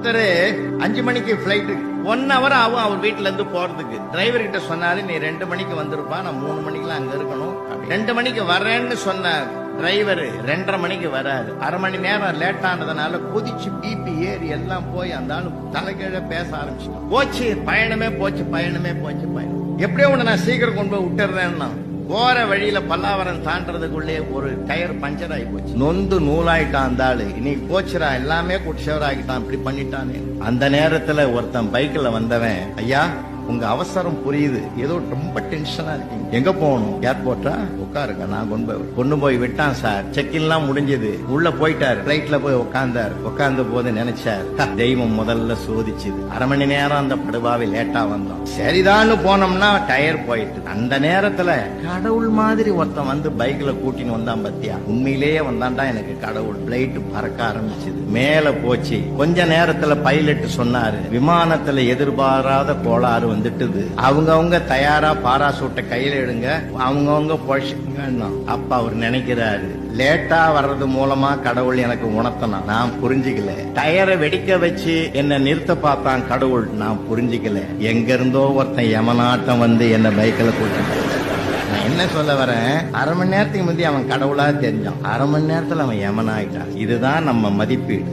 ஒருத்தர் 5 மணிக்கு blight 1 hour ஆகும் அவர் வீட்டுல இருந்து போறதுக்கு. டிரைவர் கிட்ட சொன்னாரு, நீ 2 மணிக்கு வந்திருப்பா, நான் 3 மணிக்கெல்லாம் அங்க இருக்கணும். 2 மணிக்கு வர்றேன்னு சொன்ன டிரைவர் 2:30 மணிக்கு வராது. அரை மணி நேரம் லேட் ஆனதுனால கொதிச்சு பிபி ஏறி எல்லாம் போய் அந்த ஆளு தலைகீழ பேச ஆரம்பிச்சு போச்சு. பயணமே போச்சு. எப்படியோ உன்னை நான் சீக்கிரம் கொண்டு போய் விட்டுறேன்னா போற வழியில பல்லாவரம் தாண்டறதுக்குள்ளே ஒரு டயர் பஞ்சர் ஆகி போச்சு. நொந்து நூலாயிட்டான் அந்த ஆளு. இன்னைக்கு போச்சுரா, எல்லாமே குடிச்சவர் ஆகிட்டான், இப்படி பண்ணிட்டானே. அந்த நேரத்துல ஒருத்தன் பைக்ல வந்தவன், ஐயா உங்க அவசரம் புரியுது, ஏதோ ரொம்ப டென்ஷனா இருக்கீங்க, எங்க போகணும்? ஏர்போர்ட்டா? உட்காருங்க, நான் கொண்டு போய் விட்டான் சார். செக்இன்லாம் முடிஞ்சது, உள்ள போயிட்டாரு. பிளைட்ல போய் உட்கார்ந்தாரு. உட்கார்ந்த போது நினைச்சார், தெய்வம் முதல்ல சோதிச்சுது. அரை மணி நேரம் அந்த படுபாவை லேட்டா வந்தோம், சரிதான்னு போனோம்னா டயர் போயிட்டு. அந்த நேரத்துல கடவுள் மாதிரி ஒருத்தன் வந்து பைக்ல கூட்டின்னு வந்தான் பத்தியா, உண்மையிலேயே வந்தான்டா எனக்கு கடவுள். பிளைட் பறக்க ஆரம்பிச்சது, மேல போச்சு. கொஞ்ச நேரத்துல பைலட் சொன்னாரு, விமானத்துல எதிர்பாராத கோளாறு வந்துட்டுது, அவங்க தயாரா பாராசூட்டை கையில எடுங்க, அவங்க பொழைச்சுங்க. அப்ப அவர் நினைக்கிறாரு, லேட்டா வர்றது மூலமா கடவுள் எனக்கு உணர்த்தணும், நான் புரிஞ்சுக்கல. டயரை வெடிக்க வச்சு என்ன நிறுத்த பார்த்தான் கடவுள், நான் புரிஞ்சுக்கல. எங்க இருந்தோ ஒருத்தன் யமனாட்டம் வந்து என்ன பைக்கில் கூட்டிட்டு. நான் என்ன சொல்ல வரேன், அரை மணி நேரத்துக்கு முந்தைய அவன் கடவுளா தெரிஞ்சான், அரை மணி நேரத்துல அவன் யமனாயிட்டான். இதுதான் நம்ம மதிப்பீடு.